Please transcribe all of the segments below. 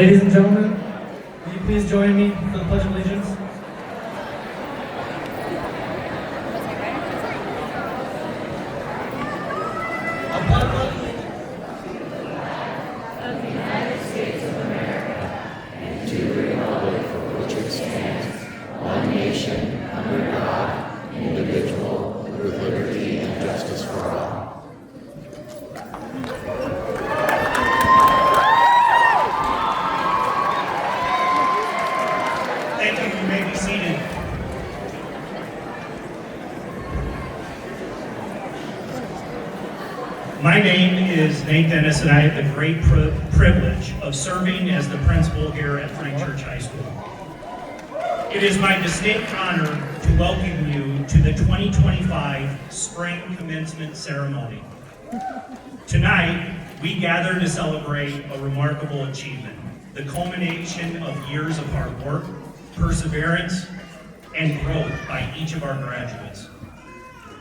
Ladies and gentlemen, will you please join me for the Pledge of Allegiance? Thank you. You may be seated. My name is Nate Dennis, and I have the great privilege of serving as the principal here at Frank Church High School. It is my distinct honor to welcome you to the 2025 Spring Commencement Ceremony. Tonight, we gather to celebrate a remarkable achievement, the culmination of years of hard work, perseverance, and growth by each of our graduates.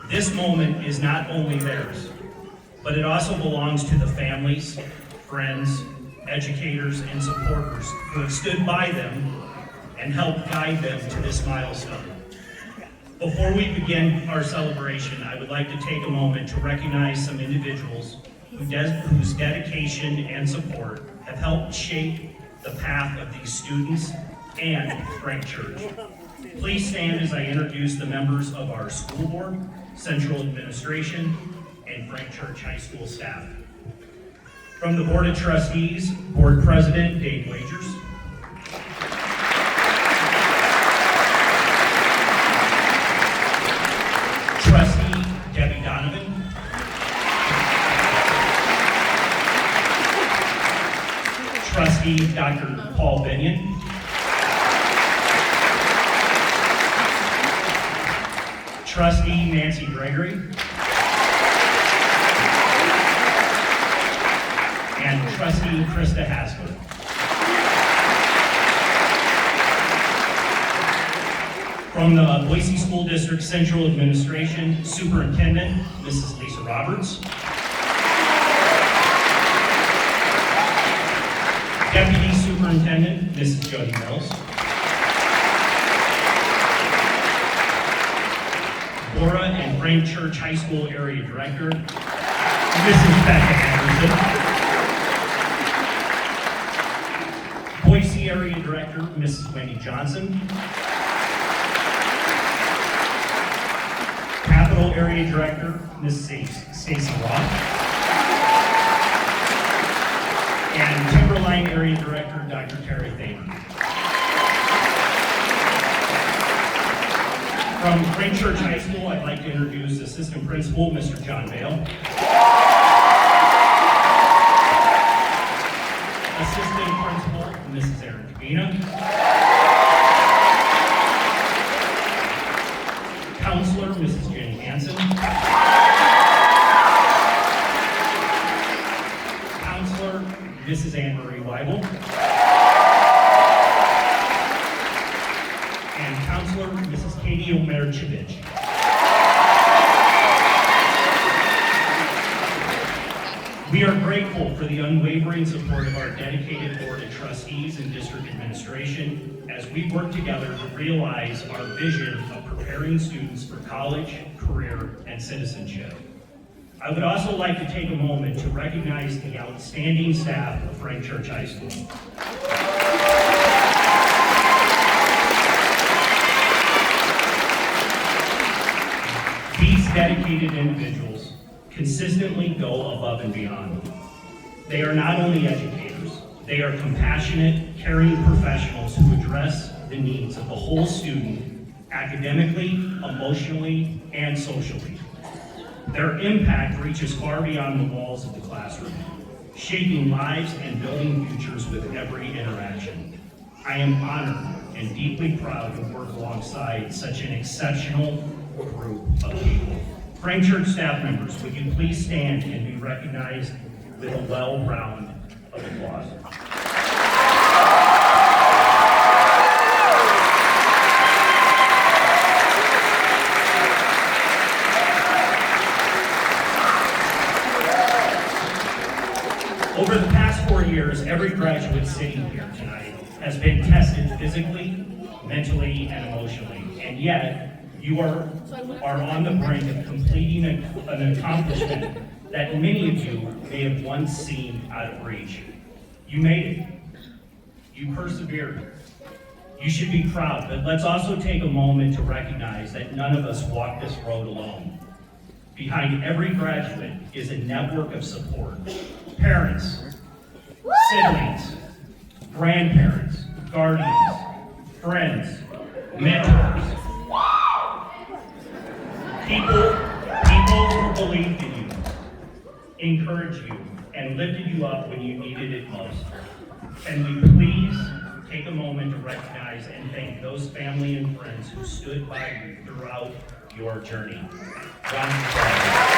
This moment is not only theirs, but it also belongs to the families, friends, educators, and supporters who have stood by them and helped guide them to this milestone. Before we begin our celebration, I would like to take a moment to recognize some individuals whose dedication and support have helped shape the path of these students and Frank Church. Please stand as I introduce the members of our school board, central administration, and Frank Church High School staff. From the Board of Trustees, Board President Dave Wagers. Trustee Debbie Donovan. Trustee Dr. Paul Binion. Trustee Nancy Gregory. And Trustee Krista Haskell. From the Boise School District Central Administration, Superintendent, Mrs. Lisa Roberts. Deputy Superintendent, Mrs. Jody Mills. Bora and Frank Church High School Area Director, Mrs. Becca Anderson. Boise Area Director, Mrs. Wendy Johnson. Capital Area Director, Mrs. Stacy Roth. And Timberline Area Director, Dr. Terry Thaman. From Frank Church High School, I'd like to introduce Assistant Principal, Mr. John Bale. Assistant Principal, Mrs. Erin Cabina. Counselor, Mrs. Jenny Hansen. Counselor, Mrs. Anne Marie Weibel. And Counselor, Mrs. Katie Omerchevich. We are grateful for the unwavering support of our dedicated Board of Trustees and District Administration as we work together to realize our vision of preparing students for college, career, and citizenship. I would also like to take a moment to recognize the outstanding staff of Frank Church High School. These dedicated individuals consistently go above and beyond. They are not only educators, they are compassionate, caring professionals who address the needs of the whole student academically, emotionally, and socially. Their impact reaches far beyond the walls of the classroom, shaping lives and building futures with every interaction. I am honored and deeply proud to work alongside such an exceptional group of people. Frank Church staff members, would you please stand and be recognized with a well round of applause. Over the past 4 years, every graduate sitting here tested physically, mentally, and emotionally, and yet you are on the brink of completing an accomplishment that many of you may have once seen out of reach. You made it. You persevered. You should be proud, but let's also take a moment to recognize that none of us walk this road alone. Behind every graduate is a network of support. Parents, siblings, grandparents, guardians, friends, mentors. People who believed in you, encouraged you, and lifted you up when you needed it most. Can we please take a moment to recognize and thank those family and friends who stood by you throughout your journey. Round of applause.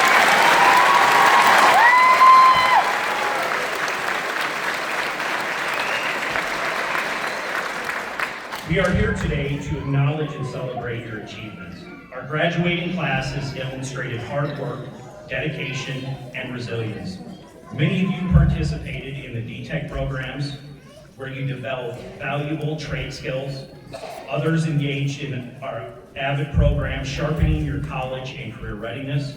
We are here today to acknowledge and celebrate your achievements. Our graduating class has demonstrated hard work, dedication, and resilience. Many of you participated in the DTech programs where you developed valuable trade skills. Others engaged in our AVID program, sharpening your college and career readiness.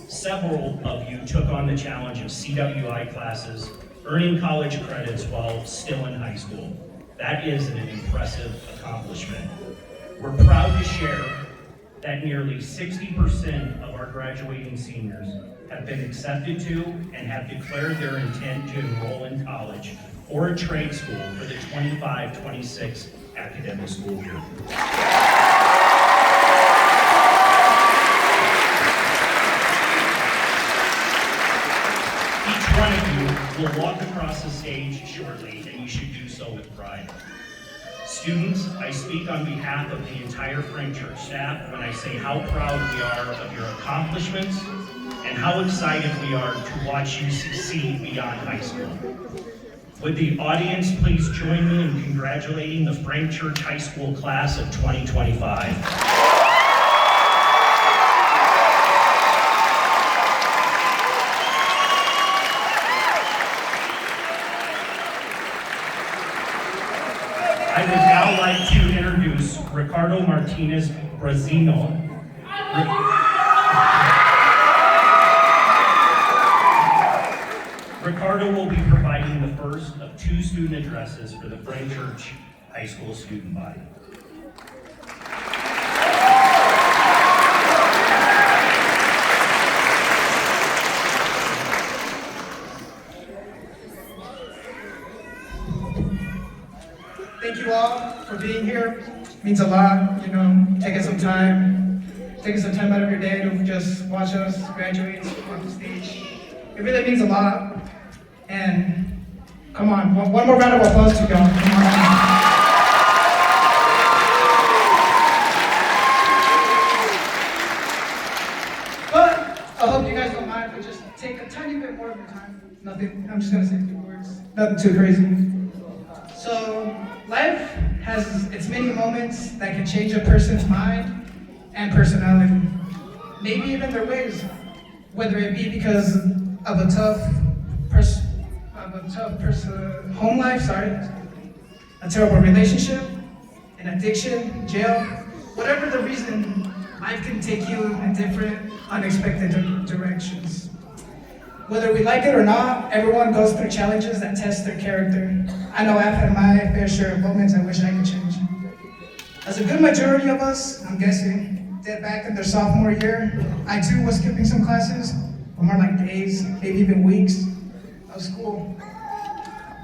Several of you took on the challenge of CWI classes, earning college credits while still in high school. That is an impressive accomplishment. We're proud to share that nearly 60% of our graduating seniors have been accepted to and have declared their intent to enroll in college or a trade school for the 25-26 academic school year. Each one of you will walk across the stage shortly, and you should do so with pride. Students, I speak on behalf of the entire Frank Church staff when I say how proud we are of your accomplishments and how excited we are to watch you succeed beyond high school. Would the audience please join me in congratulating the Frank Church High School class of 2025. I would now like to introduce Ricardo Martinez Brazino. Ricardo will be providing the first of two student addresses for the Frank Church High School student body. Thank you all for being here. It means a lot, taking some time out of your day to just watch us graduate on the stage. It really means a lot. And come on, one more round of applause to y'all. Come on. But I hope you guys don't mind if we just take a tiny bit more of your time. Nothing, I'm just gonna say a few words. Nothing too crazy. So, life has its many moments that can change a person's mind and personality. Maybe even their ways. Whether it be because of a tough home life, a terrible relationship, an addiction, jail, whatever the reason, life can take you in different, unexpected directions. Whether we like it or not, everyone goes through challenges that test their character. I know I've had my fair share of moments I wish I could change. As a good majority of us, I'm guessing, did back in their sophomore year, I too was skipping some classes, or more like days, maybe even weeks of school.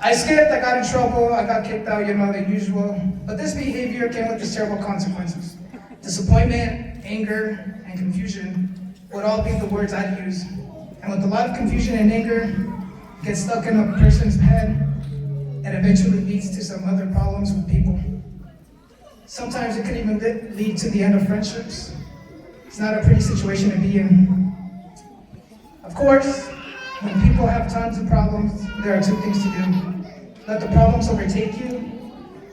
I skipped, I got in trouble, I got kicked out, the usual. But this behavior came with these terrible consequences. Disappointment, anger, and confusion would all be the words I'd use. And with a lot of confusion and anger, get stuck in a person's head, and eventually leads to some other problems with people. Sometimes it can even lead to the end of friendships. It's not a pretty situation to be in. Of course, when people have tons of problems, there are two things to do. Let the problems overtake you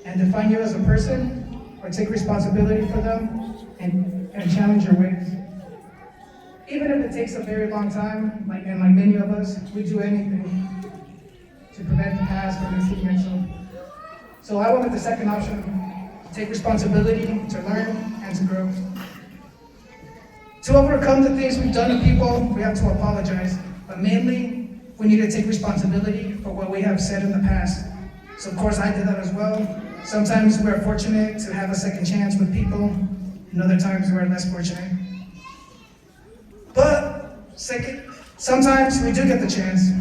and define you as a person, or take responsibility for them and challenge your ways. Even if it takes a very long time, like many of us, we do anything to prevent the past from repeating itself. So I went with the second option, to take responsibility, to learn, and to grow. To overcome the things we've done to people, we have to apologize. But mainly, we need to take responsibility for what we have said in the past. So of course I did that as well. Sometimes we're fortunate to have a second chance with people, and other times we're less fortunate. But sometimes we do get the chance.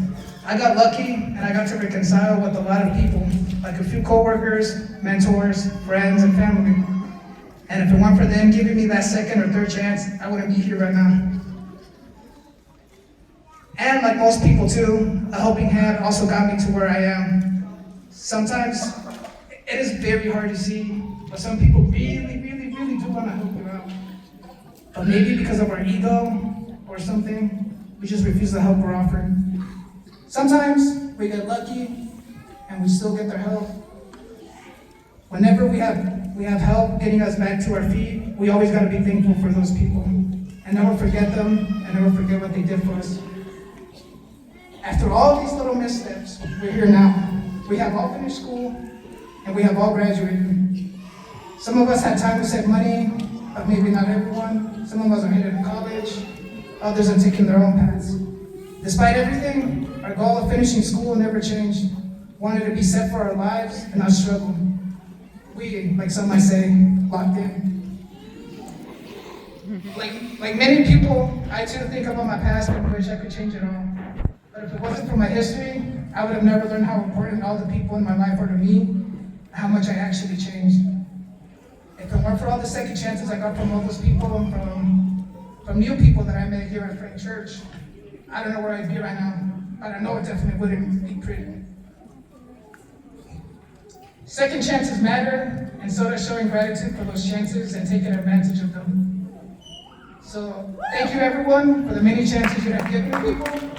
I got lucky and I got to reconcile with a lot of people, like a few coworkers, mentors, friends, and family. And if it weren't for them giving me that second or third chance, I wouldn't be here right now. And like most people too, a helping hand also got me to where I am. Sometimes it is very hard to see, but some people really do want to help you out. But maybe because of our ego or something, we just refuse the help we're offered. Sometimes we get lucky and we still get their help. Whenever we have help getting us back to our feet, we always got to be thankful for those people and never forget them and never forget what they did for us. After all these little missteps, we're here now. We have all finished school and we have all graduated. Some of us had time to save money, but maybe not everyone. Some of us are headed to college, others are taking their own paths. Despite everything, our goal of finishing school never changed. Wanted to be set for our lives and not struggle. We, like some might say, locked in. Like many people, I too think about my past and wish I could change it all. But if it wasn't for my history, I would have never learned how important all the people in my life are to me, how much I actually changed. If it weren't for all the second chances I got from all those people and from new people that I met here at Frank Church, I don't know where I'd be right now, but I know it definitely wouldn't be pretty. Second chances matter, and so does showing gratitude for those chances and taking advantage of them. So thank you everyone for the many chances you have given people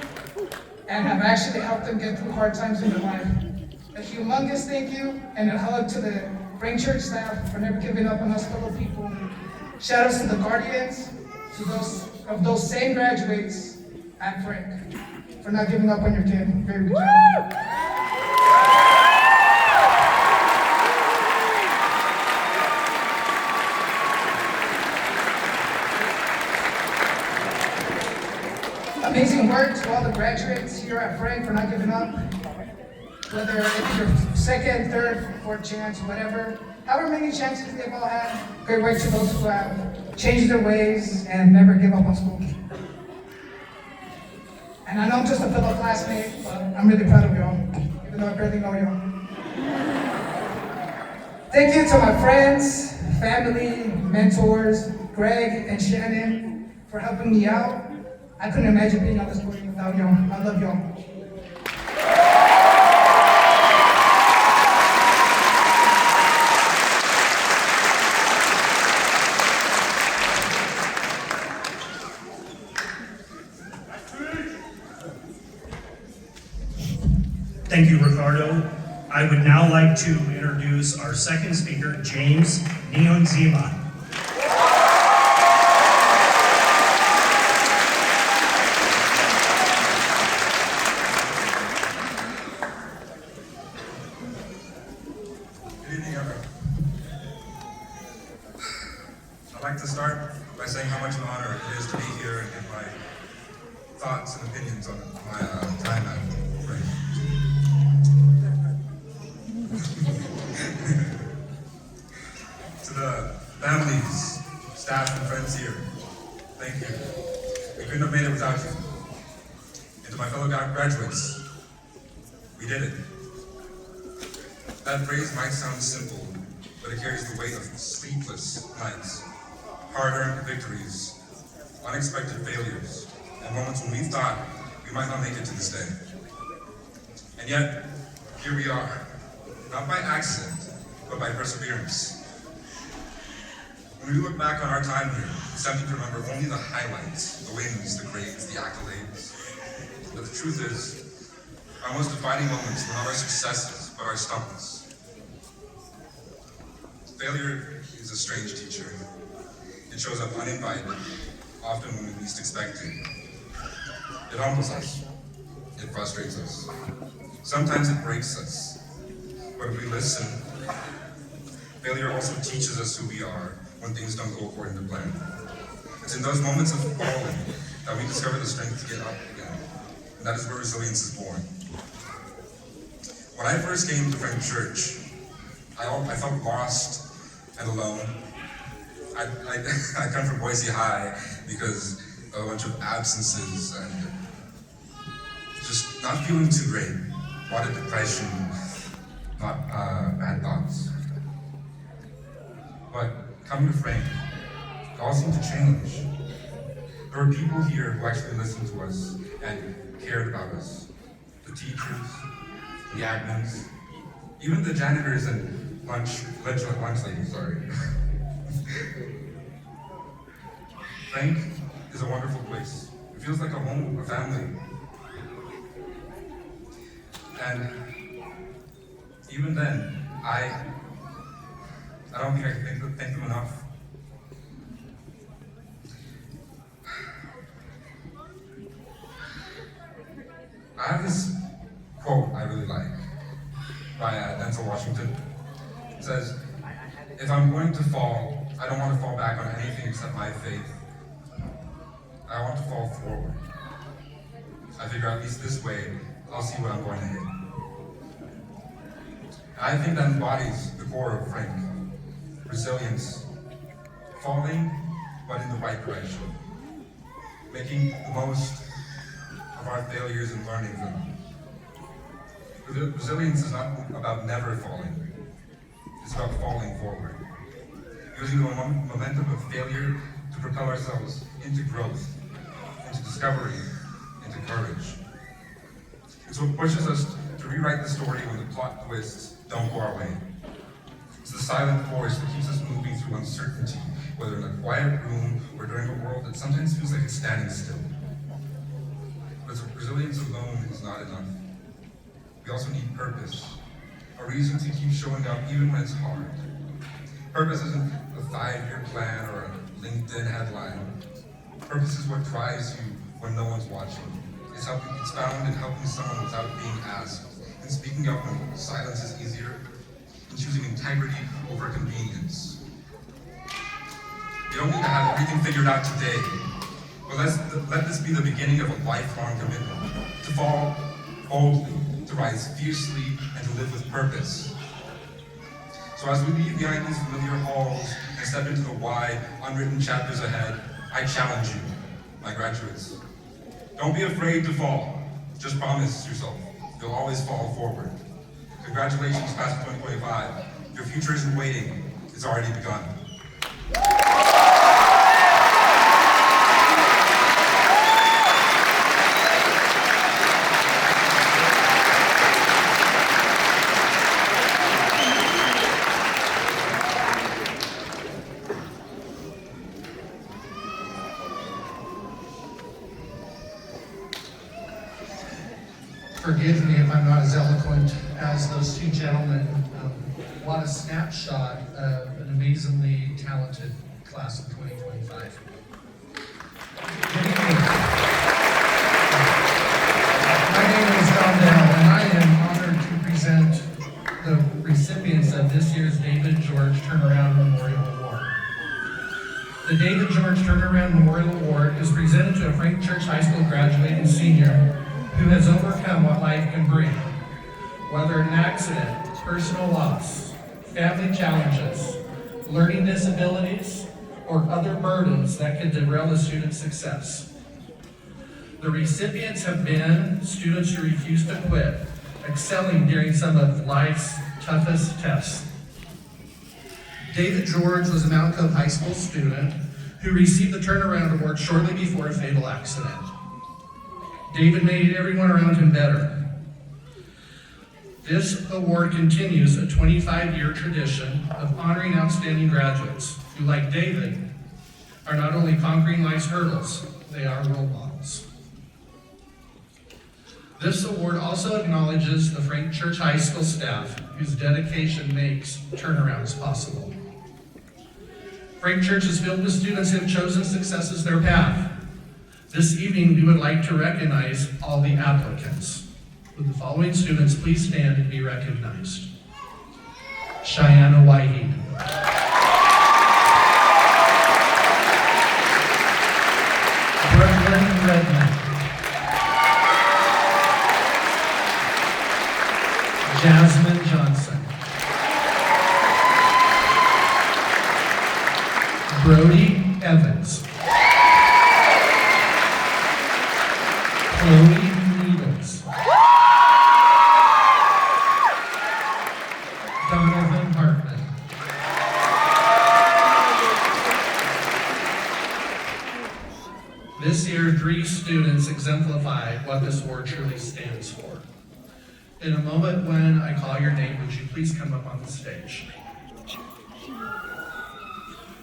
and have actually helped them get through hard times in their life. A humongous thank you and a hug to the Frank Church staff for never giving up on us fellow people. Shout outs to the guardians, of those same graduates at Frank for not giving up on your kid. Very good job. Amazing work to all the graduates here at Frank for not giving up. Whether it's your second, third, fourth chance, whatever. However many chances they've all had. Great work to those who have changed their ways and never give up on school. And I know I'm just a fellow classmate, but I'm really proud of y'all, even though I barely know y'all. Thank you to my friends, family, mentors, Greg and Shannon, for helping me out. I couldn't imagine being on this podium without y'all. I love y'all. Thank you, Ricardo. I would now like to introduce our second speaker, James Nionzima. Good evening, everyone. I'd like to start by saying how much an honor it is to be here and give my thoughts and opinions on my time at Frank. To the families, staff, and friends here, thank you. We couldn't have made it without you. And to my fellow graduates, we did it. That phrase might sound simple, but it carries the weight of sleepless nights, hard-earned victories, unexpected failures, and moments when we thought we might not make it to this day. And yet, here we are, not by accident, but by perseverance. When we look back on our time here, it's tempting to remember only the highlights, the wins, the grades, the accolades. But the truth is, our most defining moments were not our successes, but our stumbles. Failure is a strange teacher. It shows up uninvited, often when we least expect it. It humbles us. It frustrates us. Sometimes it breaks us. But if we listen, failure also teaches us who we are when things don't go according to plan. It's in those moments of falling that we discover the strength to get up again. And that is where resilience is born. When I first came to Frank Church, I felt lost and alone. I come from Boise High because of a bunch of absences and just not feeling too great. A lot of depression, not bad thoughts. But coming to Frank, it all seemed to change. There were people here who actually listened to us and cared about us. The teachers, the admins, even the janitors and lunch ladies, sorry. Frank is a wonderful place. It feels like a home, a family. And even then, I don't think I can thank them enough. I have this quote I really like by Denzel Washington. It says, "If I'm going to fall, I don't want to fall back on anything except my faith. I want to fall forward. I figure at least this way, I'll see what I'm going to hit." I think that embodies the core of Frank. Resilience. Falling, but in the right direction. Making the most of our failures and learning from them. Resilience is not about never falling. It's about falling forward. Using the momentum of failure to propel ourselves into growth, into discovery, into courage. It's what pushes us to rewrite the story when the plot twists don't go our way. It's the silent force that keeps us moving through uncertainty, whether in a quiet room or during a world that sometimes feels like it's standing still. But resilience alone is not enough. We also need purpose, a reason to keep showing up even when it's hard. Purpose isn't a 5-year plan or a LinkedIn headline. Purpose is what drives you when no one's watching. It's found in helping someone without being asked, in speaking up when silence is easier, in choosing integrity over convenience. You don't need to have everything figured out today, but let this be the beginning of a lifelong commitment to fall boldly, to rise fiercely, and to live with purpose. So as we leave behind these familiar halls and step into the wide, unwritten chapters ahead, I challenge you, my graduates. Don't be afraid to fall. Just promise yourself you'll always fall forward. Congratulations, class of 2025. Your future isn't waiting, it's already begun. Forgive me if I'm not as eloquent as those two gentlemen. What a snapshot of an amazingly talented class of 2025. Good evening. My name is Don Dell, and I am honored to present the recipients of this year's David George Turnaround Memorial Award. The David George Turnaround Memorial Award is presented to a Frank Church High School graduating senior who has overcome what life can bring, whether an accident, personal loss, family challenges, learning disabilities, or other burdens that could derail a student's success. The recipients have been students who refuse to quit, excelling during some of life's toughest tests. David George was a Mount Cove High School student who received the Turnaround Award shortly before a fatal accident. David made everyone around him better. This award continues a 25-year tradition of honoring outstanding graduates who, like David, are not only conquering life's hurdles, they are role models. This award also acknowledges the Frank Church High School staff whose dedication makes turnarounds possible. Frank Church is filled with students who have chosen success as their path. This evening, we would like to recognize all the applicants. Would the following students please stand and be recognized? Cheyenne Whitehead. Brody Evans. Chloe Needles. Donovan Hartman. This year, 3 students exemplify what this award truly stands for. In a moment when I call your name, would you please come up on the stage?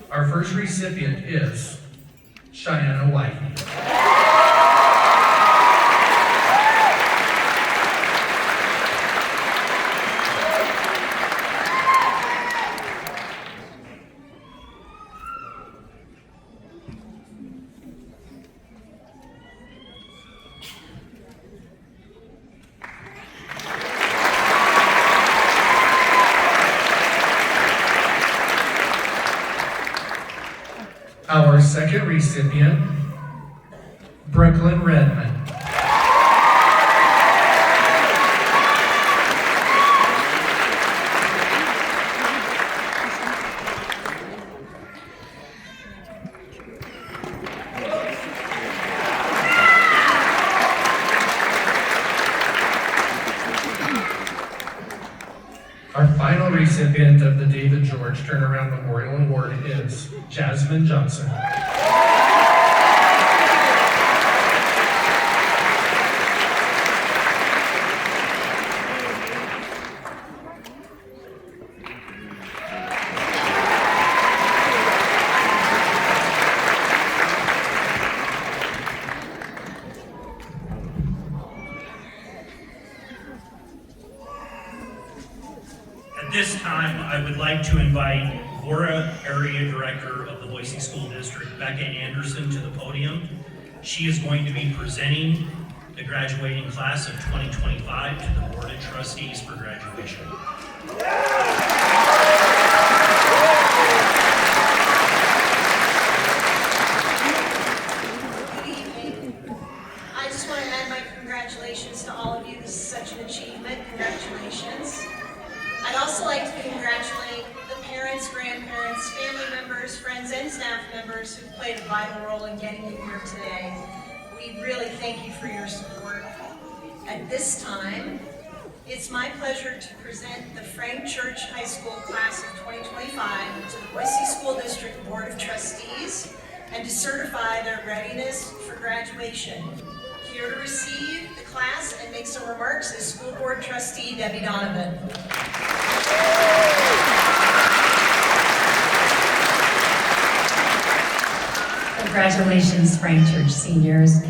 Our first recipient is Cheyenne White. Our second recipient, Brooklyn Redmond. Our final recipient of the David George Turnaround Memorial Award is Jasmine Johnson. At this time, I would like to invite Vora Area Director of the Boise School District, Becca Anderson, to the podium. She is going to be presenting the graduating class of 2025 to the Board of Trustees for graduation. Good evening. I just want to add my congratulations to all of you. This is such an achievement. Congratulations. I'd also like to congratulate the parents, grandparents, family members, friends, and staff members who played a vital role in getting you here today. We really thank you for your support. At this time, it's my pleasure to present the Frank Church High School class of 2025 to the Boise School District Board of Trustees and to certify their readiness for graduation. Here to receive the class and make some remarks is School Board Trustee Debbie Donovan. Congratulations, Frank Church seniors.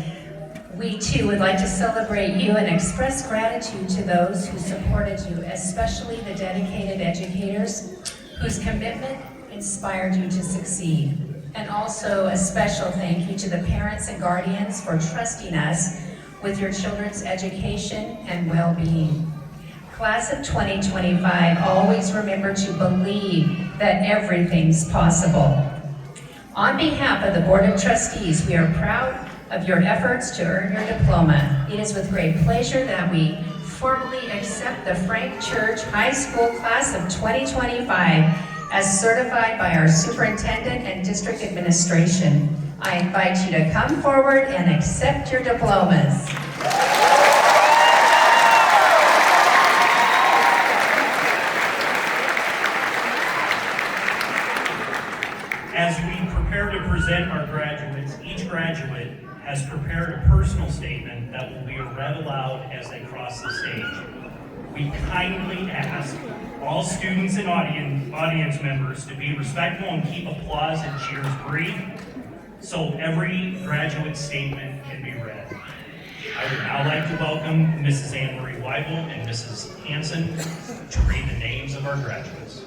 We too would like to celebrate you and express gratitude to those who supported you, especially the dedicated educators whose commitment inspired you to succeed. And also a special thank you to the parents and guardians for trusting us with your children's education and well-being. Class of 2025, always remember to believe that everything's possible. On behalf of the Board of Trustees, we are proud of your efforts to earn your diploma. It is with great pleasure that we formally accept the Frank Church High School Class of 2025 as certified by our superintendent and district administration. I invite you to come forward and accept your diplomas. As we prepare to present our graduates, each graduate has prepared a personal statement that will be read aloud as they cross the stage. We kindly ask all students and audience members to be respectful and keep applause and cheers brief so every graduate statement can be read. I would now like to welcome Mrs. Anne Marie Weibel and Mrs. Hanson to read the names of our graduates.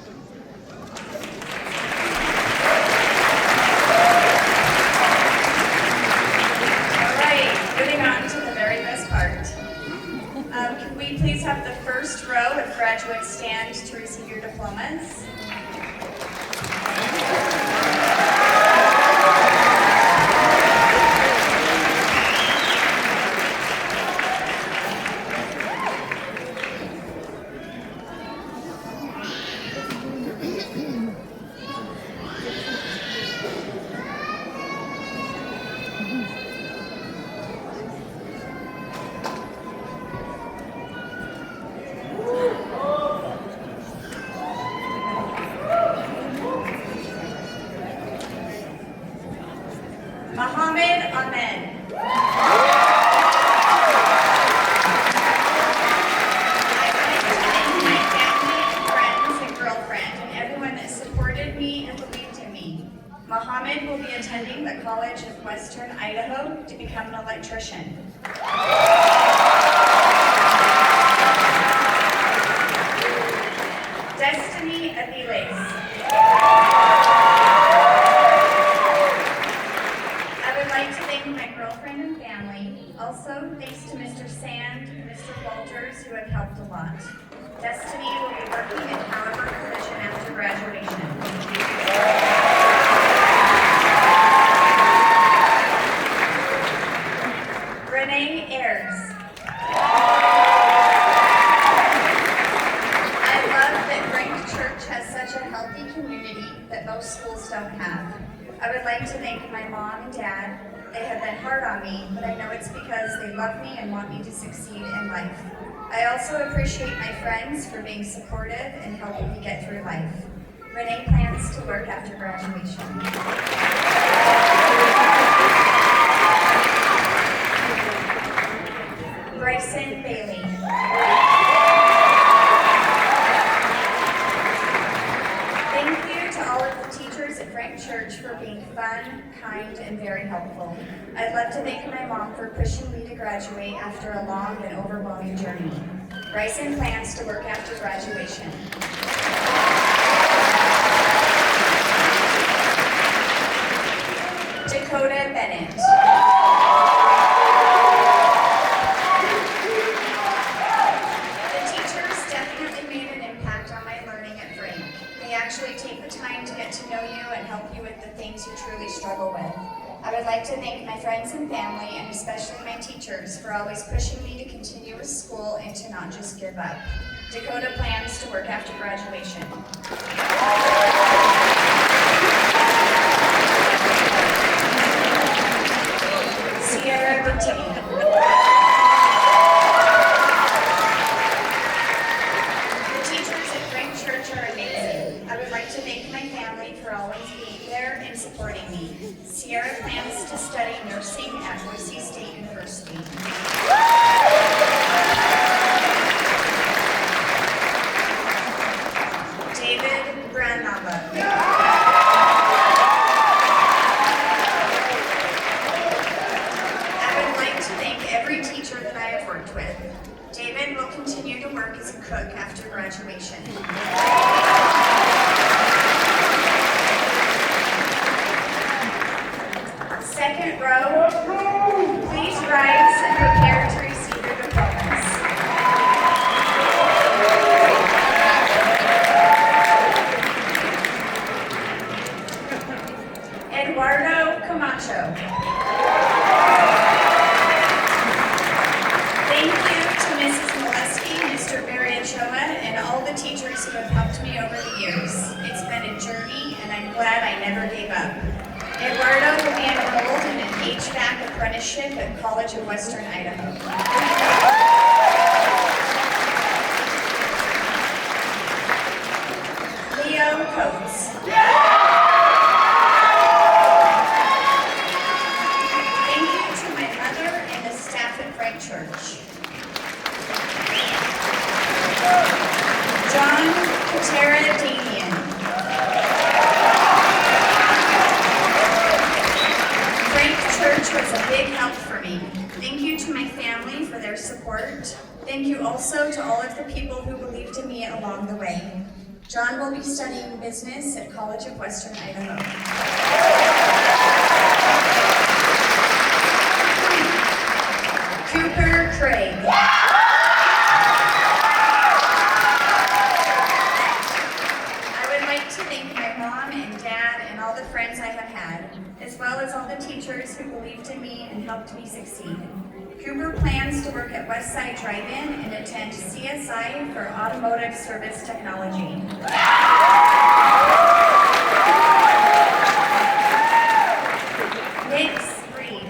Moving on to the very best part. Can we please have the first row of graduates stand to receive your diplomas? amen. I'd like to thank my family, friends, and girlfriend, and everyone that supported me and believed in me. Mohammed will be attending the College of Western Idaho to become an electrician. Destiny Aviles. I would like to thank my girlfriend and family. Also, thanks to Mr. Sand and Mr. Walters, who have helped a lot. Destiny will be working in Howard position after graduation. Renee Ayers. I love that Frank Church has such a healthy community that most schools don't have. I would like to thank my mom and dad. They have been hard on me, but I know it's because they love me and want me to succeed in life. I also appreciate my friends for being supportive and helping me get through life. Renee plans to work after graduation. Bryson Bailey. Thank you to all of the teachers at Frank Church for being fun, kind, and very helpful. I'd love to thank my mom for pushing me to graduate after a long and overwhelming journey. Bryson plans to work after graduation. Dakota Bennett. The teachers definitely made an impact on my learning at Frank. They actually take the time to get to know you and help you with the things you truly struggle with. I would like to thank my friends and family, and especially my teachers, for always pushing me to continue with school and to not just give up. Dakota plans to work after graduation. Sierra Bettini. The teachers at Frank Church are amazing. I would like to thank my family for always being there and supporting me. Sierra plans to study nursing at Boise State University. David Brandnava. I would like to thank every teacher that I have worked with. David will continue to work as a cook after graduation. Second row, please rise and prepare to receive your diplomas. Eduardo Camacho. Thank you to Mrs. Molesky, Mr. Barry Ochoa, and all the teachers who have helped me over the years. It's been a journey, and I'm glad I never gave up. Eduardo will be enrolled in an HVAC apprenticeship at College of Western Idaho. Leo Coates. Thank you to my mother and the staff at Frank Church. John Katera Damian. Frank Church was a big help for me. Thank you to my family for their support. Thank you also to all of the people who believed in me along the way. John will be studying business at College of Western Idaho. Cooper Craig. I would like to thank my mom and dad and all the friends I have had, as well as all the teachers who believed in me and helped me succeed. Cooper plans to work at Westside Drive-In and attend CSI for Automotive Service Technology. Nick Reed.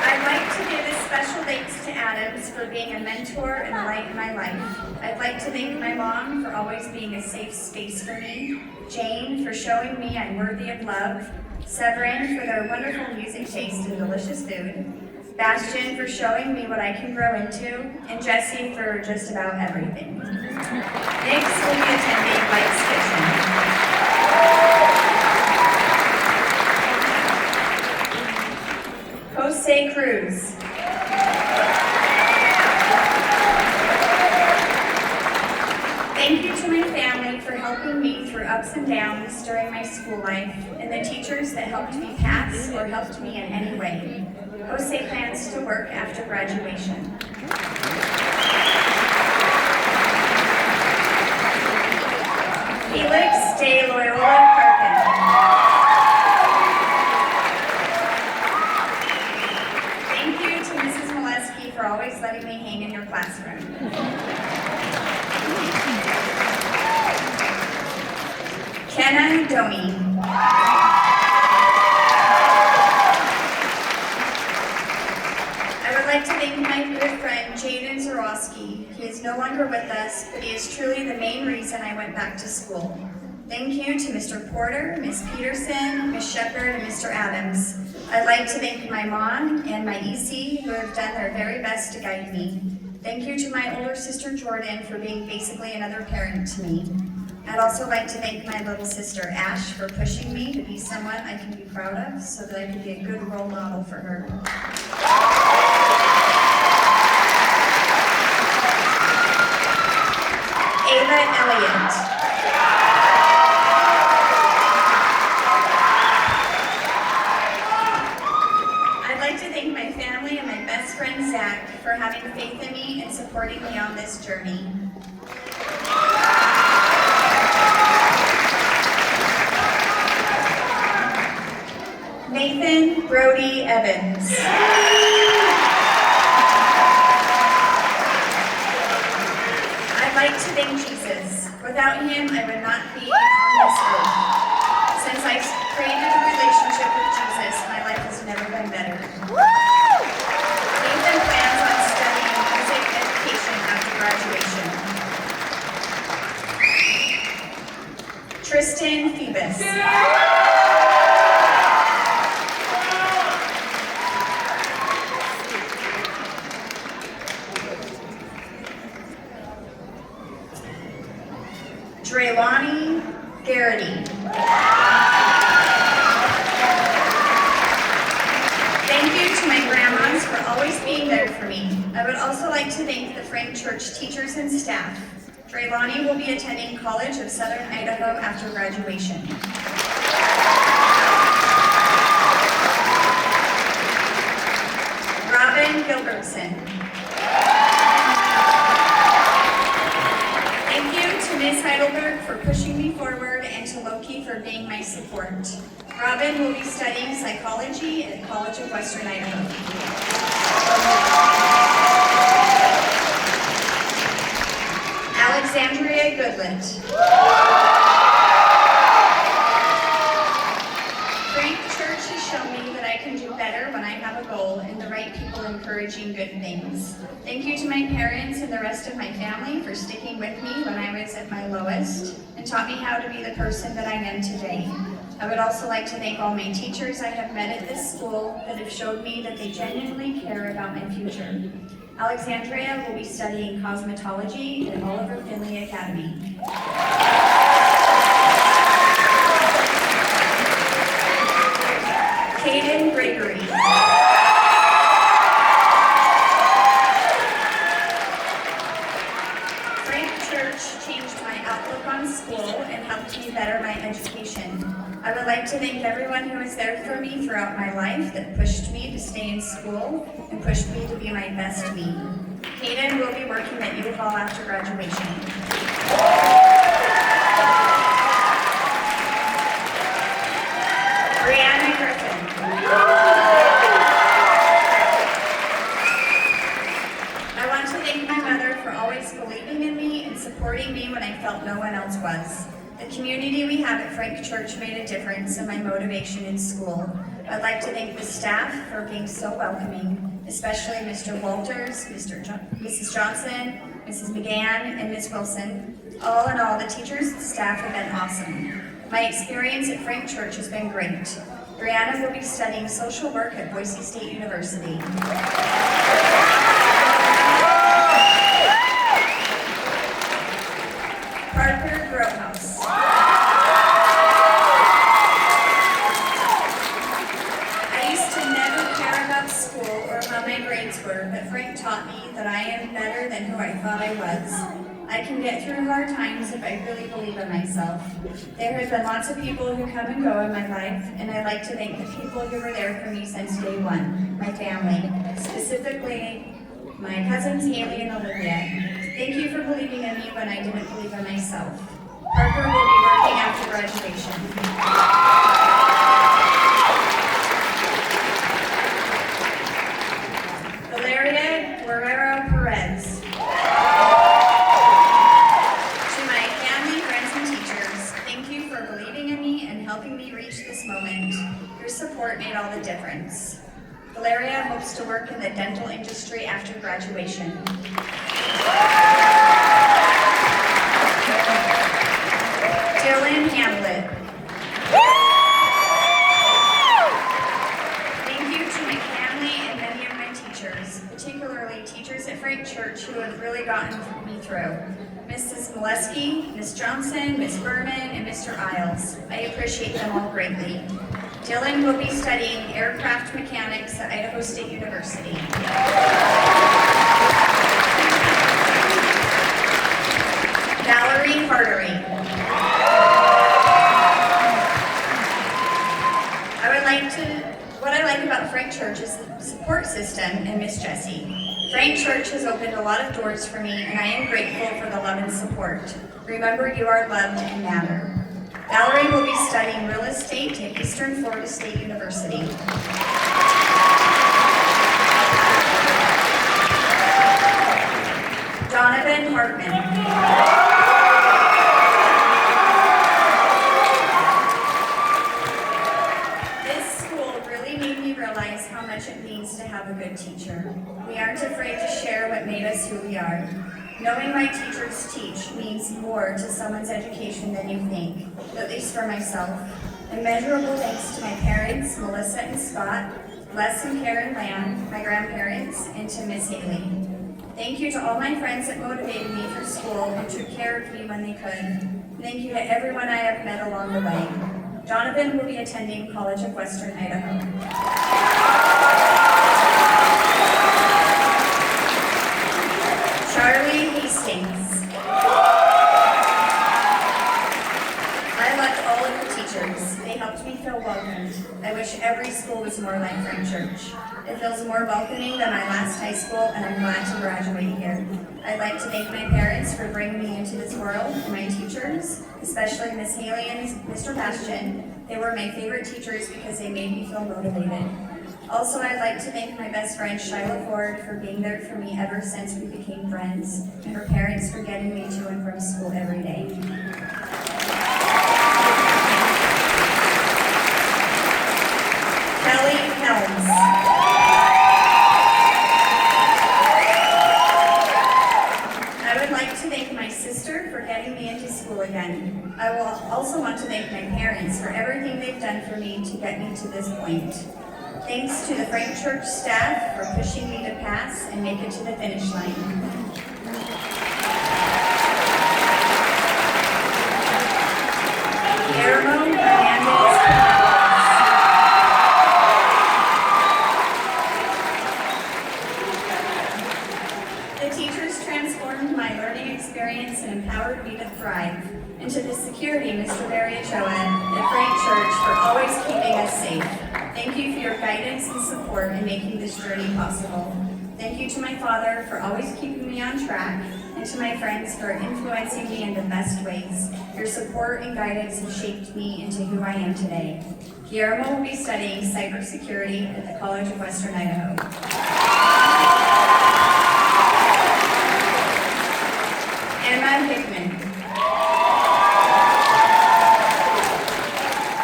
I'd like to give a special thanks to Adams for being a mentor and a light in my life. I'd like to thank my mom for always being a safe space for me, Jane for showing me I'm worthy of love, Severin for their wonderful music taste and delicious food, Bastion for showing me what I can grow into, and Jesse for just about everything. Next will be attending Mike's Kitchen. Jose Cruz. Thank you to my family for helping me through ups and downs during my school life, and the teachers that helped me pass or helped me in any way. Jose plans to work after graduation. Felix de Loyola Parkin. Thank you to Mrs. Molesky for always letting me hang in your classroom. Kenna Domi. I would like to thank my good friend Jaden Zarowski. He is no longer with us, but he is truly the main reason I went back to school. Thank you to Mr. Porter, Ms. Peterson, Ms. Shepard, and Mr. Adams. I'd like to thank my mom and my EC who have done their very best to guide me. Thank you to my older sister Jordan for being basically another parent to me. I'd also like to thank my little sister Ash for pushing me to be someone I can be proud of so that I can be a good role model for her. Ava Elliott. I'd like to thank my family and my best friend Zach for having faith in me and supporting me on this journey. Nathan Brody Evans. I'd like to thank Jesus. Without him, I would not be on this earth. Since I created a relationship with Jesus, my life has never been better. Nathan plans on studying music education after graduation. Tristan Phoebus. Draylani Garrity. Thank you to my grandmas for always being there for me. I would also like to thank the Frank Church teachers and staff. Draylani will be attending College of Southern Idaho after graduation. Robin Gilbertson. Thank you to Ms. Heidelberg for pushing me forward and to Loki for being my support. Robin will be studying psychology at College of Western Idaho. Alexandria Goodland. Frank Church has shown me that I can do better when I have a goal and the right people encouraging good things. Thank you to my parents and the rest of my family for sticking with me when I was at my lowest and taught me how to be the person that I am today. I would also like to thank all my teachers I have met at this school that have showed me that they genuinely care about my future. Alexandria will be studying cosmetology at Oliver Finley Academy. Caden Gregory. Frank Church changed my outlook on school and helped me better my education. I would like to thank everyone who was there for me throughout my life that pushed me to stay in school and pushed me to be my best me. Caden will be working at U-Haul after graduation. Brianna Griffin. I want to thank my mother for always believing in me and supporting me when I felt no one else was. The community we have at Frank Church made a difference in my motivation in school. I'd like to thank the staff for being so welcoming, especially Mr. Walters, Mrs. Johnson, Mrs. McGann, and Ms. Wilson. All in all, the teachers and staff have been awesome. My experience at Frank Church has been great. Brianna will be studying social work at Boise State University. Parker Grothaus. I used to never care about school or how my grades were, but Frank taught me that I am better than who I thought I was. I can get through hard times if I really believe in myself. There have been lots of people who come and go in my life, and I'd like to thank the people who were there for me since day one, my family, specifically my cousins Haley and Olivia. Thank you for believing in me when I didn't believe in myself. Parker will be working after graduation. Valeria Guerrero Perez. To my family, friends, and teachers, thank you for believing in me and helping me reach this moment. Your support made all the difference. Valeria hopes to work in the dental industry after graduation. Dylan Hamlet. Thank you to my family and many of my teachers, particularly teachers at Frank Church who have really gotten me through. Mrs. Molesky, Ms. Johnson, Ms. Berman, and Mr. Isles. I appreciate them all greatly. Dylan will be studying aircraft mechanics at Idaho State University. Valerie Hardery. What I like about Frank Church is the support system and Miss Jessie. Frank Church has opened a lot of doors for me, and I am grateful for the love and support. Remember, you are loved and matter. Valerie will be studying real estate at Eastern Florida State University. Donovan Hartman. It means to have a good teacher. We aren't afraid to share what made us who we are. Knowing my teachers teach means more to someone's education than you think, at least for myself. Immeasurable thanks to my parents, Melissa and Scott, Les and Karen Lamb, my grandparents, and to Miss Haley. Thank you to all my friends that motivated me for school and took care of me when they could. Thank you to everyone I have met along the way. Donovan will be attending College of Western Idaho. Charlie Hastings. I loved all of the teachers. They helped me feel welcomed. I wish every school was more like Frank Church. It feels more welcoming than my last high school, and I'm glad to graduate here. I'd like to thank my parents for bringing me into this world, and my teachers, especially Miss Haley and Mr. Bastian. They were my favorite teachers because they made me feel motivated. Also, I'd like to thank my best friend, Shyla Ford, for being there for me ever since we became friends, and her parents for getting me to and from school every day. Kelly Helms. I would like to thank my sister for getting me into school again. I will also want to thank my parents for everything they've done for me to get me to this point. Thanks to the Frank Church staff for pushing me to pass and make it to the finish line. Guillermo Hernandez. The teachers transformed my learning experience and empowered me to thrive. And to the security, Mr. Barry Ochoa, and Frank Church for always keeping us safe. Thank you for your guidance and support in making this journey possible. Thank you to my father for always keeping me on track, and to my friends for influencing me in the best ways. Your support and guidance have shaped me into who I am today. Guillermo will be studying cybersecurity at the College of Western Idaho. Emma Hickman.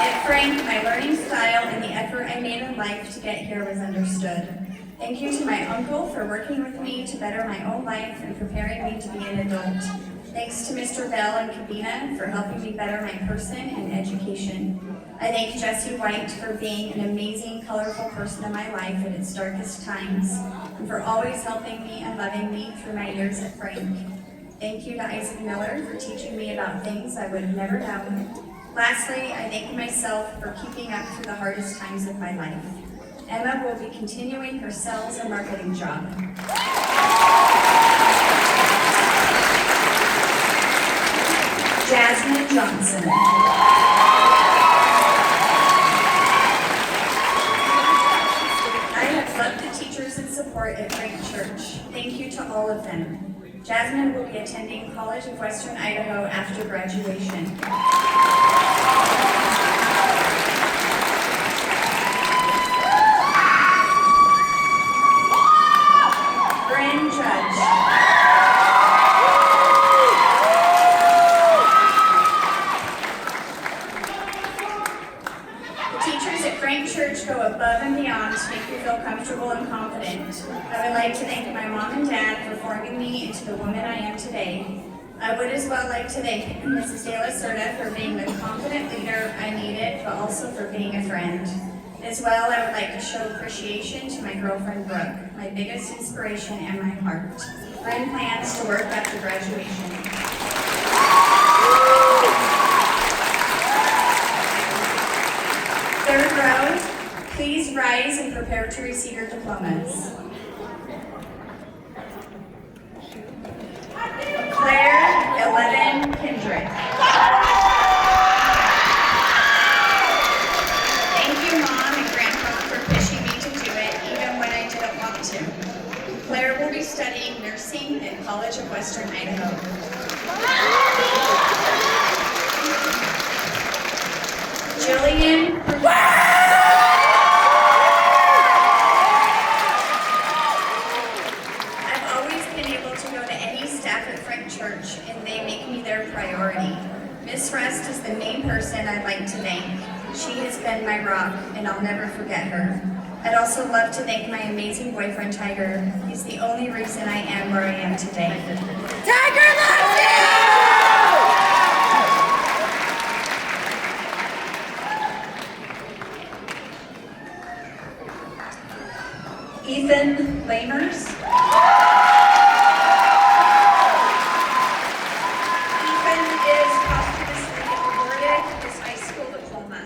At Frank, my learning style and the effort I made in life to get here was understood. Thank you to my uncle for working with me to better my own life and preparing me to be an adult. Thanks to Mr. Bell and Kabina for helping me better my person and education. I thank Jesse White for being an amazing, colorful person in my life at its darkest times, and for always helping me and loving me through my years at Frank. Thank you to Isaac Miller for teaching me about things I would have never known. Lastly, I thank myself for keeping up through the hardest times of my life. Emma will be continuing her sales and marketing job. Jasmine Johnson. I have loved the teachers and support at Frank Church. Thank you to all of them. Jasmine will be attending College of Western Idaho after graduation. Bryn Judge. The teachers at Frank Church go above and beyond to make me feel comfortable and confident. I would like to thank my mom and dad for forming me into the woman I am today. I would as well like to thank Mrs. De La Cerda for being the confident leader I needed, but also for being a friend. As well, I would like to show appreciation to my girlfriend Brooke, my biggest inspiration and my heart. Bryn plans to work after graduation. Third row, please rise and prepare to receive your diplomas. Claire 11 Kendrick. Thank you, Mom and Grandpa, for pushing me to do it, even when I didn't want to. Claire will be studying nursing at College of Western Idaho. Jillian. I've always been able to go to any staff at Frank Church, and they make me their priority. Miss Rust is the main person I'd like to thank. She has been my rock, and I'll never forget her. I'd also love to thank my amazing boyfriend, Tiger. He's the only reason I am where I am today. Tiger loves you! Ethan Lamers. Ethan is posthumously awarded his high school diploma.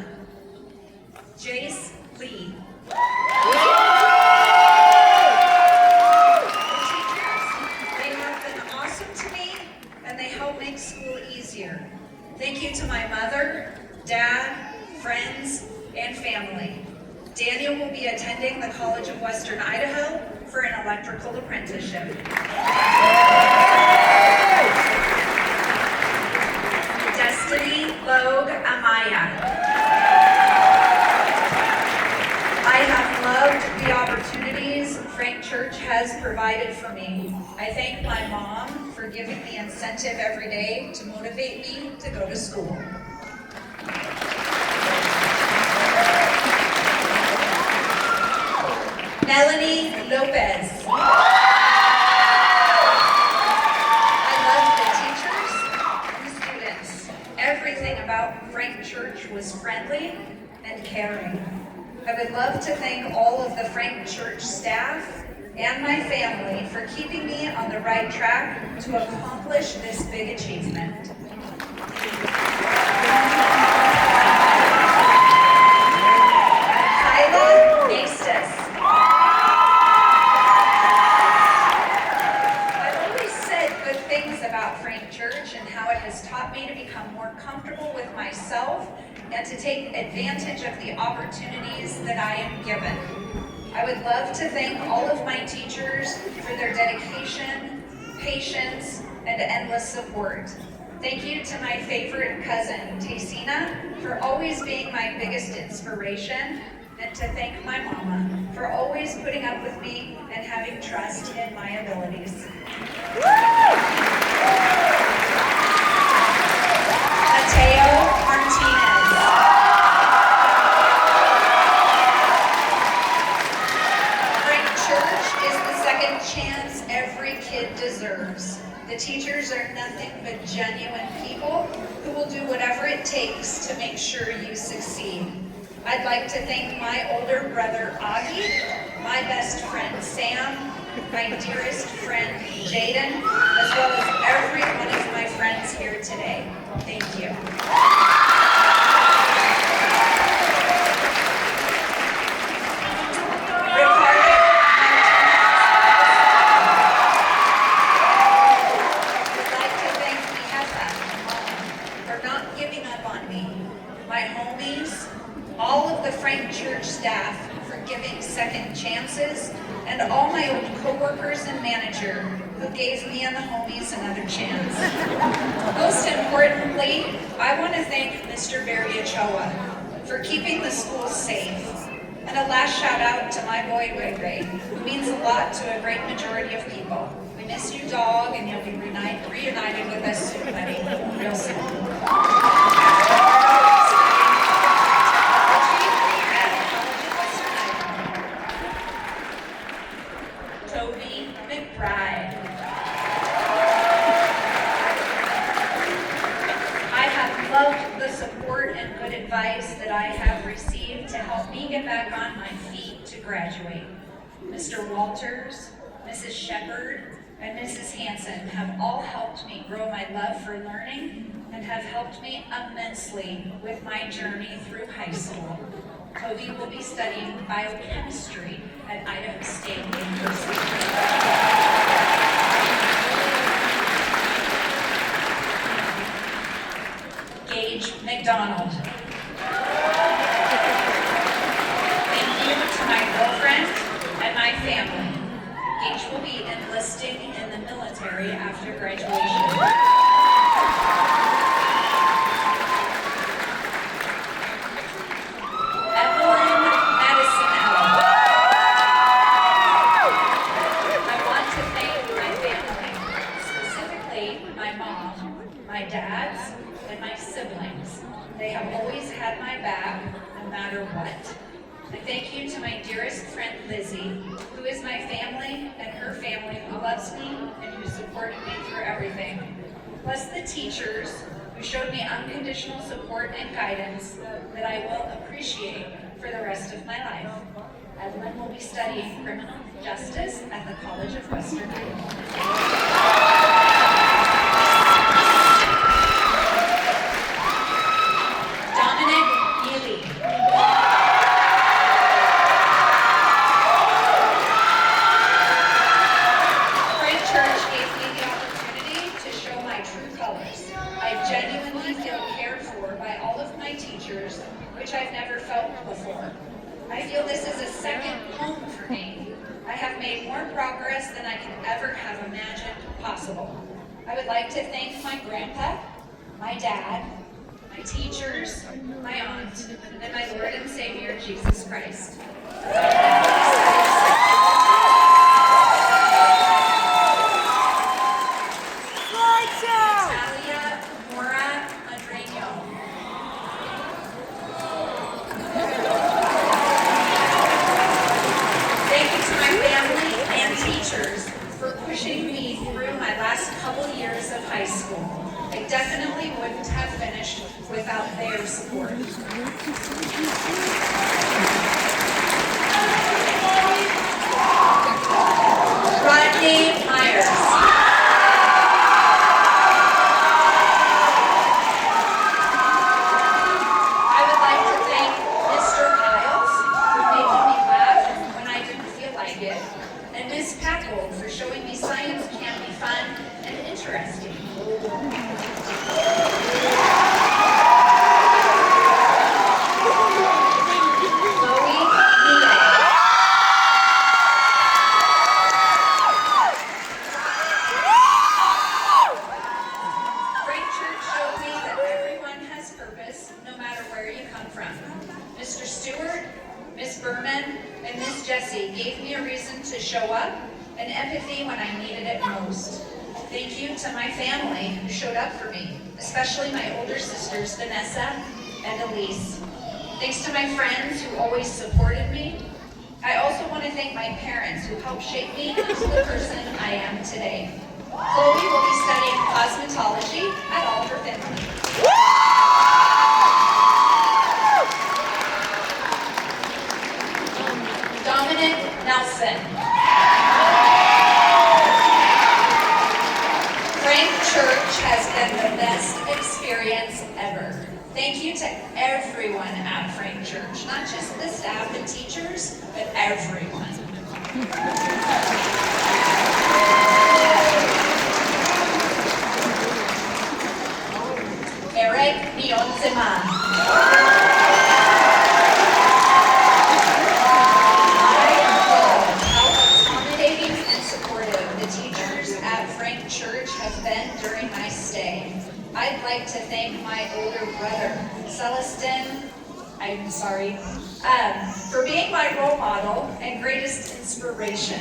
Jace Lee. The teachers, they have been awesome to me, and they help make school easier. Thank you to my mother, dad, friends, and family. Daniel will be attending the College of Western Idaho for an electrical apprenticeship. Destiny Logue Amaya. I have loved the opportunities Frank Church has provided for me. I thank my mom for giving me incentive every day to motivate me to go to school. Melanie Lopez. I love the teachers and the students. Everything about Frank Church was friendly and caring. I would love to thank all of the Frank Church staff and my family for keeping me on the right track to accomplish this big achievement. Kyla Nastis. I've always said good things about Frank Church and how it has taught me to become more comfortable with myself and to take advantage of the opportunities that I am given. I would love to thank all of my teachers for their dedication, patience, and endless support. Thank you to my favorite cousin, Taysina, for always being my biggest inspiration, and to thank my mama for always putting up with me and having trust in my abilities. Mateo Martinez. Frank Church genuine people who will do whatever it takes to make sure you succeed. I'd like to thank my older brother, Augie, my best friend, Sam, my dearest friend, Jaden, as well as every one of my friends here today. Thank you. Staff for giving second chances, and all my old co-workers and manager who gave me and the homies another chance. Most importantly, I want to thank Mr. Barry Ochoa for keeping the school safe. And a last shout out to my boy Ray Ray, who means a lot to a great majority of people. We miss you, dog, and you'll be reunited with us soon, buddy, real soon. That I have received to help me get back on my feet to graduate. Mr. Walters, Mrs. Shepard, and Mrs. Hanson have all helped me grow my love for learning and have helped me immensely with my journey through high school. Toby will be studying biochemistry at Idaho State University. Gage McDonald. Thank you to my girlfriend and my family. Gage will be enlisting in the military after graduation. Evelyn Madison Allen. I want to thank my family, specifically my mom, my dads, and my siblings. They have always had my back, no matter what. I thank you to my dearest friend Lizzie, who is my family, and her family who loves me and who supported me through everything. Plus the teachers who showed me unconditional support and guidance that I will appreciate for the rest of my life. Evelyn will be studying criminal justice at the College of Western Idaho. Which I've never felt before. I feel this is a second home for me. I have made more progress than I could ever have imagined possible. I would like to thank my grandpa, my dad, my teachers, my aunt, and my Lord and Savior, Jesus Christ. High school. I definitely wouldn't have finished without their support. Rodney Myers. I would like to thank Mr. Isles for making me laugh when I didn't feel like it, and Ms. Packold for showing me science can be fun and interesting. Mr. Stewart, Miss Berman, and Miss Jessie gave me a reason to show up and empathy when I needed it most. Thank you to my family who showed up for me, especially my older sisters, Vanessa and Elise. Thanks to my friends who always supported me. I also want to thank my parents who helped shape me into the person I am today. Chloe will be studying cosmetology at Alder Finley. Dominic Nelson. Frank Church has been the best experience ever. Thank you to everyone at Frank Church, not just the staff and teachers, but everyone. Eric Nionzima. During my stay. I'd like to thank my older brother, Celestin, for being my role model and greatest inspiration,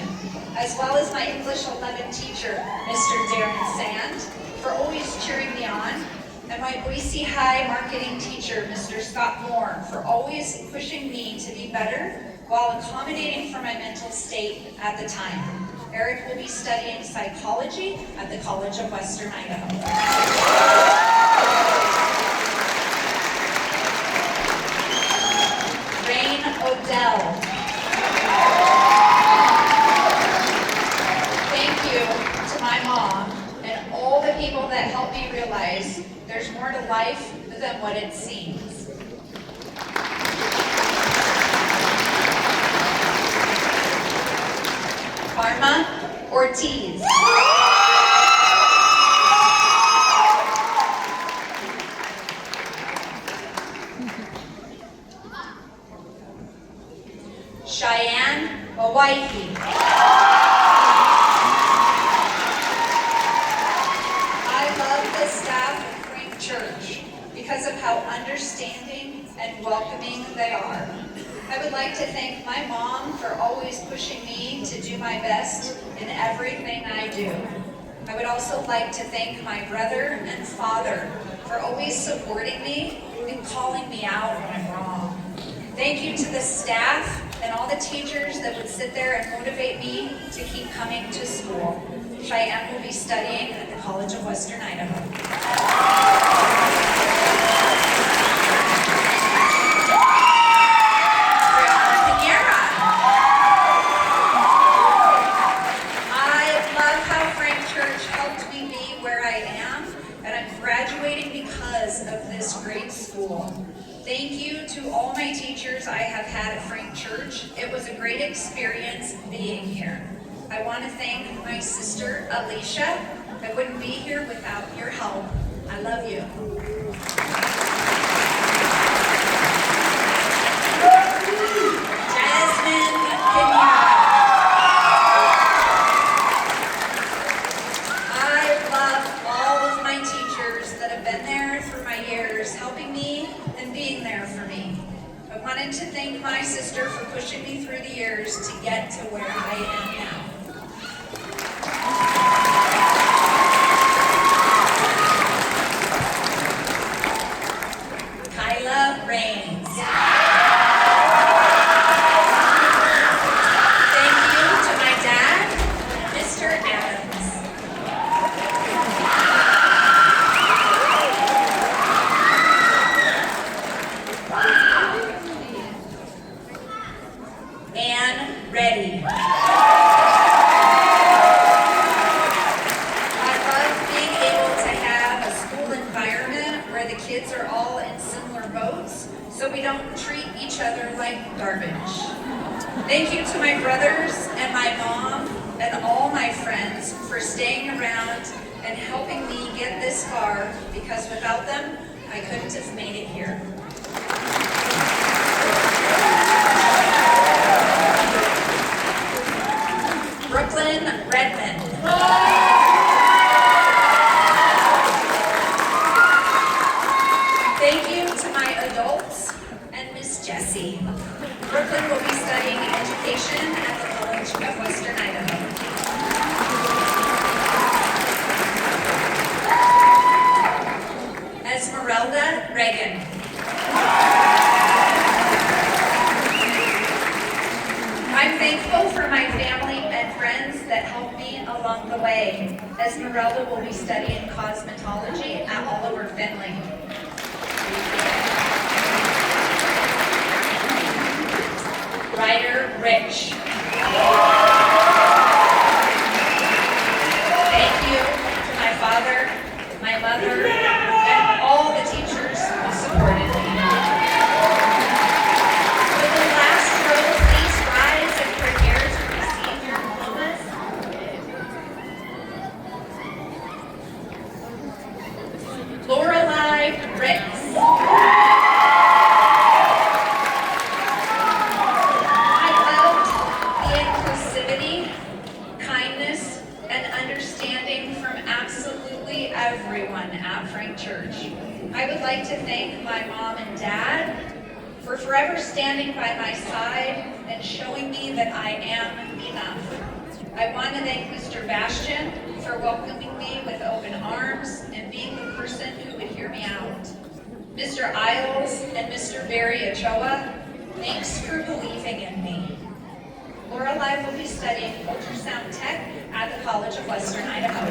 as well as my English 11 teacher, Mr. Darren Sand, for always cheering me on, and my Boise High marketing teacher, Mr. Scott Moore, for always pushing me to be better while accommodating for my mental state at the time. Eric will be studying psychology at the College of Western Idaho. Rain Odell. Thank you to my mom and all the people that helped me realize there's more to life than what it seems. Karma Ortiz. Cheyenne Hawaii. I love the staff of Frank Church because of how understanding and welcoming they are. I would like to thank my mom for always pushing me to do my best in everything I do. I would also like to thank my brother and father for always supporting me and calling me out when I'm wrong. Thank you to the staff and all the teachers that would sit there and motivate me to keep coming to school. Cheyenne will be studying at the College of Western Idaho. Of this great school. Thank you to all my teachers I have had at Frank Church. It was a great experience being here. I want to thank my sister, Alicia. I wouldn't be here without your help. I love you. Jasmine Pinera. I love all of my teachers that have been there through my years, helping me and being there for me. I wanted to thank my sister for pushing me through the years to get to where I am now. Kyla Rains. Thank you to my dad, Mr. Adams. Anne Reddy. I love being able to have a school environment where the kids are all in similar boats, so we don't treat each other like garbage. Thank you to my brothers and my mom and all my friends for staying around and helping me get this far, because without them, I couldn't have made it here. Brooklyn Redmond. Thank you to my adults and Miss Jessie. Brooklyn will be studying education at the College of Western Idaho. Esmeralda Reagan. I'm thankful for my family and friends that helped me along along the way, Esmeralda will be studying cosmetology at Oliver Finley. Ryder Rich. Thank you to my father, my mother, and all the teachers who supported me. Will the last row please rise and prepare to receive your diplomas? Lorelei Ritz. I loved the inclusivity, kindness, and understanding from absolutely everyone at Frank Church. I would like to thank my mom and dad for forever standing by my side and showing me that I am enough. I want to thank Mr. Bastian for welcoming me with open arms and being the person who would hear me out. Mr. Isles and Mr. Barry Ochoa, thanks for believing in me. Lorelei will be studying ultrasound tech at the College of Western Idaho.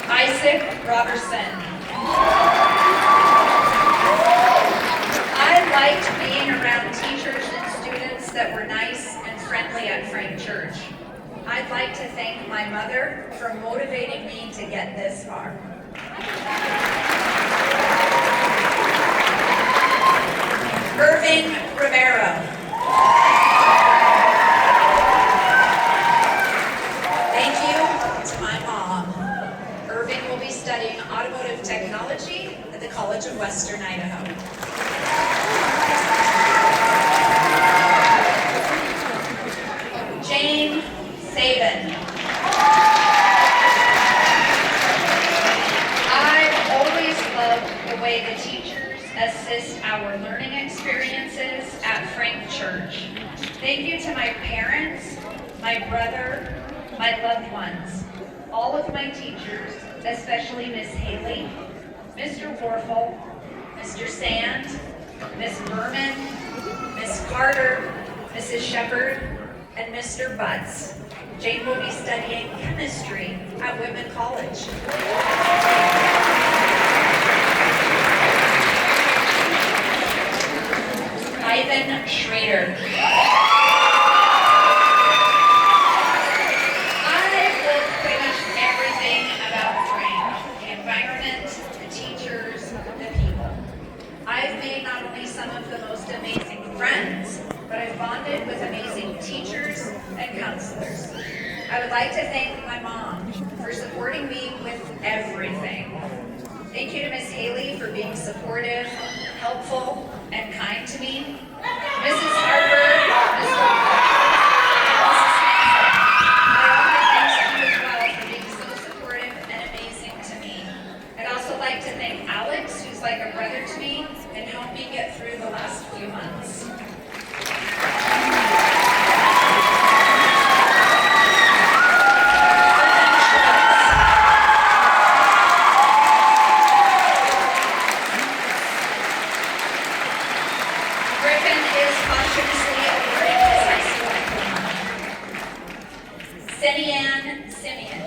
Isaac Robertson. I liked being around teachers and students that were nice and friendly at Frank Church. I'd like to thank my mother for motivating me to get this far. Irving Rivero. Thank you to my mom. Irving will be studying automotive technology at the College of Western Idaho. Jane Sabin. I've always loved the way the teachers assist our learning experiences at Frank Church. Thank you to my parents, my brother, my loved ones, all of my teachers, especially Miss Haley, Mr. Warfel, Mr. Sand, Miss Berman, Miss Carter, Mrs. Shepard, and Mr. Butts. Jane will be studying chemistry at Whitman College. Ivan Schrader. I love pretty much everything about Frank. The environment, the teachers, the people. I've made not only some of the most amazing friends, but I've bonded with amazing teachers and counselors. I would like to thank my mom for supporting me with everything. Thank you to Miss Haley for being supportive, helpful, and kind to me. Mrs. Harper, Mr. Mrs. Mason, I want to thank you as well for being so supportive and amazing to me. I'd also like to thank Alex, who's like a brother to me, and helped me get through the last few months. Griffin is posthumously awarded his high school diploma. Senian Simeon.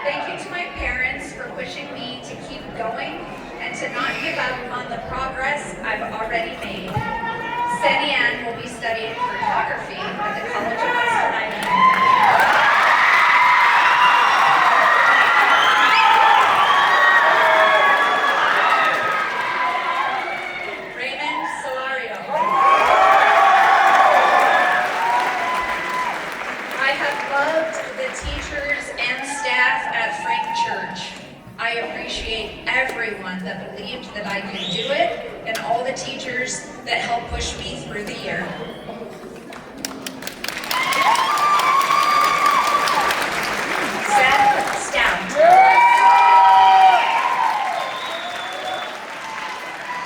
Thank you to my parents for pushing me to keep going and to not give up on the progress I've already made. Senian will be studying photography at the College of Western Idaho. Raymond Solario. I have loved the teachers and staff at Frank Church. I appreciate everyone that believed that I could do it and all the teachers that helped push me through the year. Seth Stout.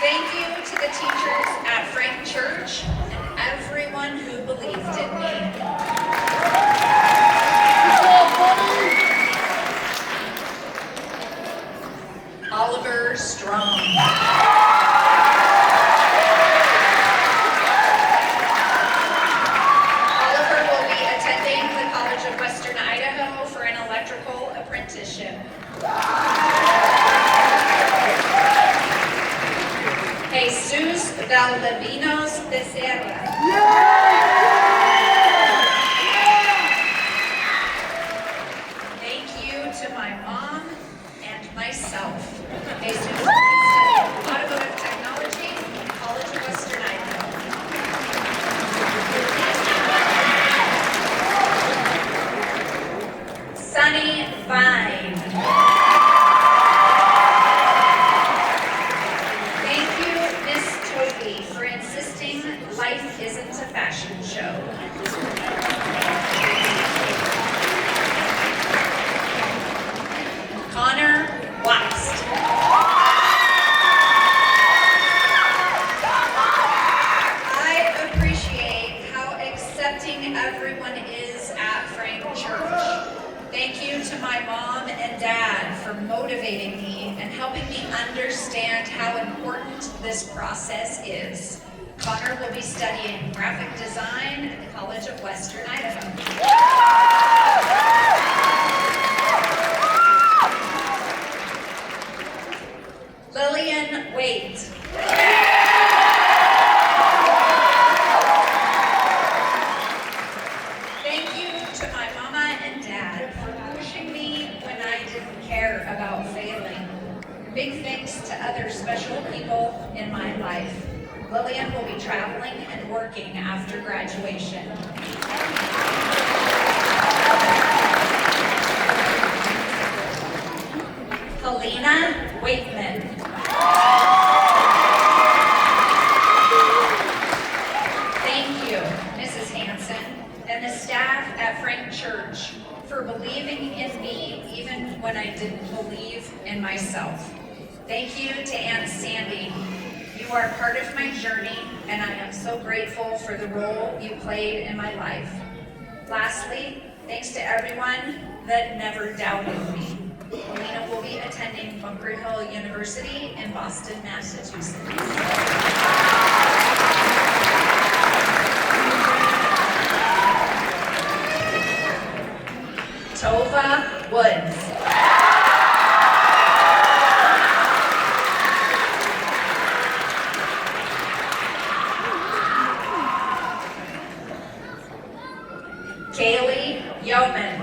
Thank you to the teachers at Frank Church and everyone who believed in me. Oliver Strong. Oliver will be attending the College of Western Idaho for an electrical apprenticeship. Jesus Valdivinos Becerra. Thank you to my mom and myself. Jesus is studying automotive technology at the College of Western Idaho. Sunny Vine. Thank you, Miss Toby, for insisting life isn't a fashion show. Connor Watts. I appreciate how accepting everyone is at Frank Church. Thank you to my mom and dad for motivating me and helping me understand how important this process is. Connor will be studying graphic design at the College of Western Idaho. Lillian Waite. Thank you to my mama and dad for pushing me when I didn't care about failing. Big thanks to other special people in my life. Lillian will be traveling and working after graduation. Helena Waitman. Thank you, Mrs. Hanson, and the staff at Frank Church for believing in me even when I didn't believe in myself. Thank you to Aunt Sandy. You are part of my journey, and I am so grateful for the role you played in my life. Lastly, thanks to everyone that never doubted me. Helena will be attending Bunker Hill University in Boston, Massachusetts. Tova Woods. Kaylee Yeoman.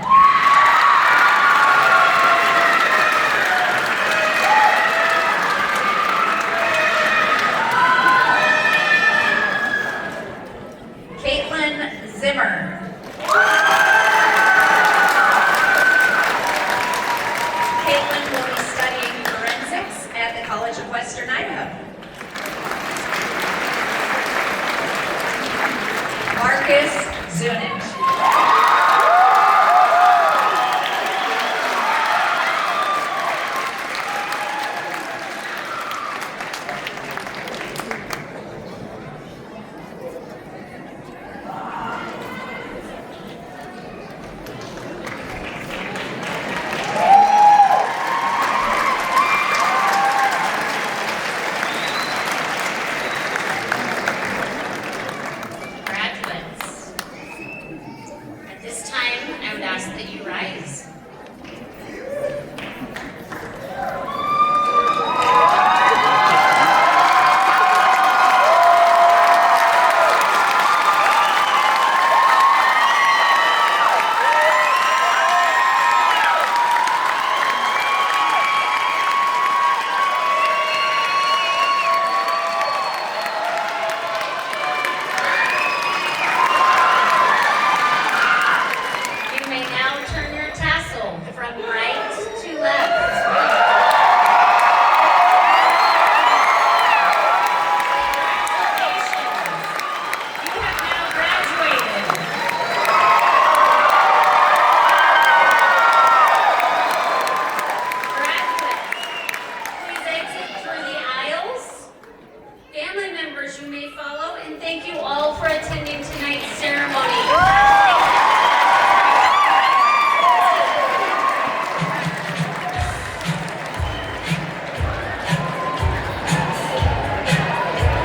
Caitlin Zimmer. Caitlin will be studying forensics at the College of Western Idaho. Marcus Zunich. Graduates, at this time, I would ask that you rise. You may now turn your tassel from right to left. Congratulations! You have now graduated. Graduates, please exit through the aisles. Family members, you may follow, and thank you all for attending tonight's ceremony.